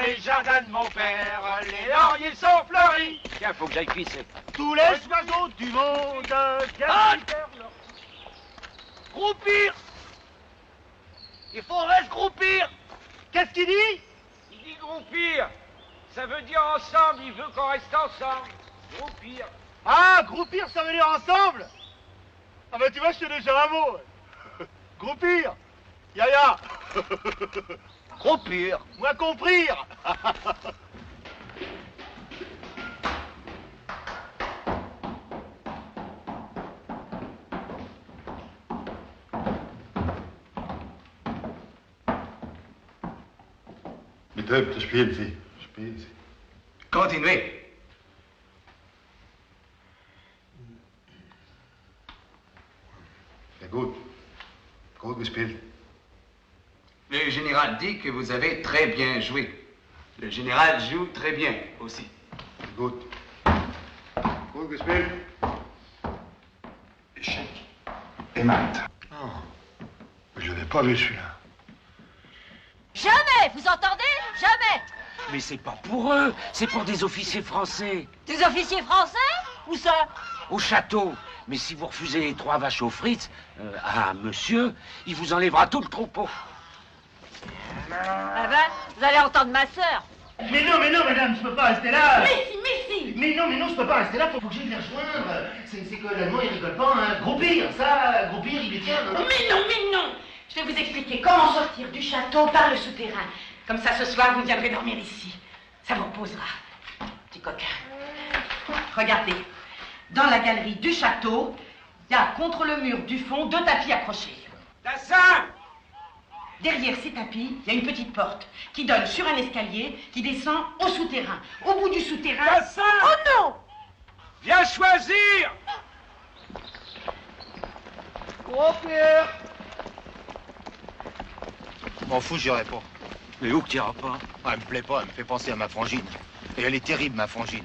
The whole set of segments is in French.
Les jardins de mon père, les lauriers sont fleuris. Tiens, faut que j'aille pisser. Tous les oiseaux du monde viennent faire leur... Groupir. Il faudrait se groupir. Qu'est-ce qu'il dit? Il dit groupir. Ça veut dire ensemble, il veut qu'on reste ensemble. Groupir. Ah, groupir, ça veut dire ensemble. Ah bah tu vois, je sais déjà un mot. Groupir. Yaya. Groupir. Moi comprir. Bitte, spielen Sie. Spielen Sie. Continuez. Sehr gut. Gut gespielt. Le général dit que vous avez très bien joué. Le général joue très bien aussi. Gut. Gut gespielt. Échec. Et mat. Oh. Je l'avais pas vu celui-là. Jamais, vous entendez? Jamais. Mais c'est pas pour eux, c'est pour des officiers français. Des officiers français? Où ça? Au château. Mais si vous refusez les 3 vaches aux frites à monsieur, il vous enlèvera tout le troupeau. Ah ben, vous allez entendre ma sœur. Mais non, madame, je peux pas rester là. Mais si. Mais non, je peux pas rester là, faut que j'aille les rejoindre. C'est que l'allemand, il rigole pas, hein. Groupir, ça, groupir, il est tient, non? Mais non. Je vais vous expliquer comment sortir du château par le souterrain. Comme ça, ce soir, vous viendrez dormir ici. Ça vous reposera. Petit coquin. Regardez. Dans la galerie du château, il y a contre le mur du fond 2 tapis accrochés. Tassin! Derrière ces tapis, il y a une petite porte qui donne sur un escalier qui descend au souterrain. Au bout du souterrain... Tassin! Oh non! Viens choisir! Groupir. M'en fous, j'irai pas. Mais où que t'iras pas? Ah, elle me plaît pas, elle me fait penser à ma frangine. Et elle est terrible, ma frangine.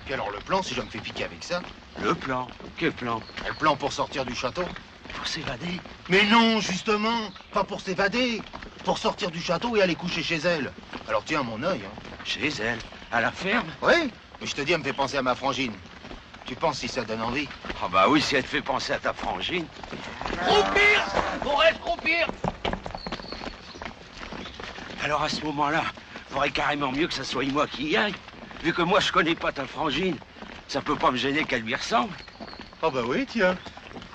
Puis alors le plan, si je me fais piquer avec ça? Le plan? Quel plan? Le plan pour sortir du château? Pour s'évader? Mais non, justement, pas pour s'évader. Pour sortir du château et aller coucher chez elle. Alors tiens mon œil, hein. Chez elle? À la ferme? Oui, mais je te dis, elle me fait penser à ma frangine. Tu penses si ça donne envie? Ah bah oui, si elle te fait penser à ta frangine. Groupir. On reste groupir. Alors à ce moment-là, faudrait carrément mieux que ça soit moi qui y aille. Vu que moi je connais pas ta frangine, ça peut pas me gêner qu'elle lui ressemble. Ah bah oui, tiens.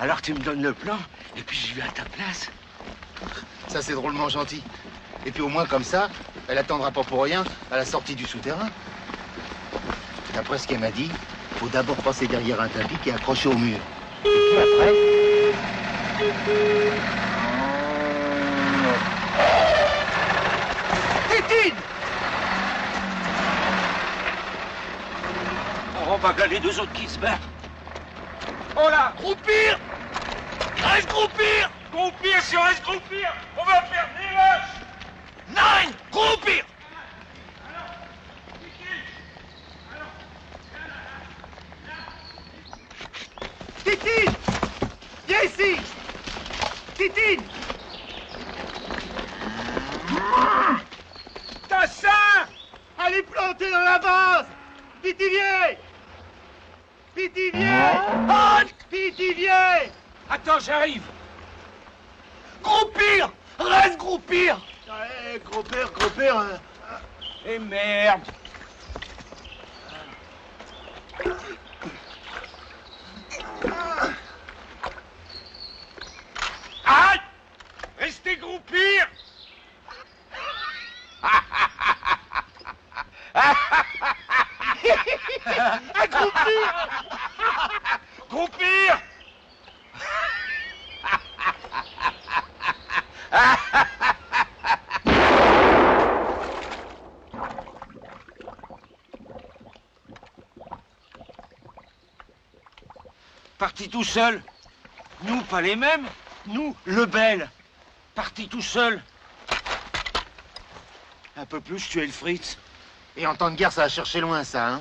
Alors tu me donnes le plan, et puis j'y vais à ta place. Ça c'est drôlement gentil. Et puis au moins comme ça, elle attendra pas pour rien à la sortie du souterrain. D'après ce qu'elle m'a dit, faut d'abord passer derrière un tapis qui est accroché au mur. Et puis après... Tétine. On va voilà les 2 autres qui se battent. Oh là! Groupir. Reste groupir. Groupir, si on reste groupir, on va faire des vaches! Nein. Groupir. Tétine. Viens ici. Tétine. Tassin! Elle est plantée dans la base. Pitivier. Pitivier. Attends, j'arrive! Groupir. Reste groupir. Groupir. Eh merde! Aïe! Restez groupir! Groupir! Parti tout seul. Nous, pas les mêmes. Nous, le bel. Parti tout seul. Un peu plus, tu es le Fritz. Et en temps de guerre, ça a cherché loin, ça, hein.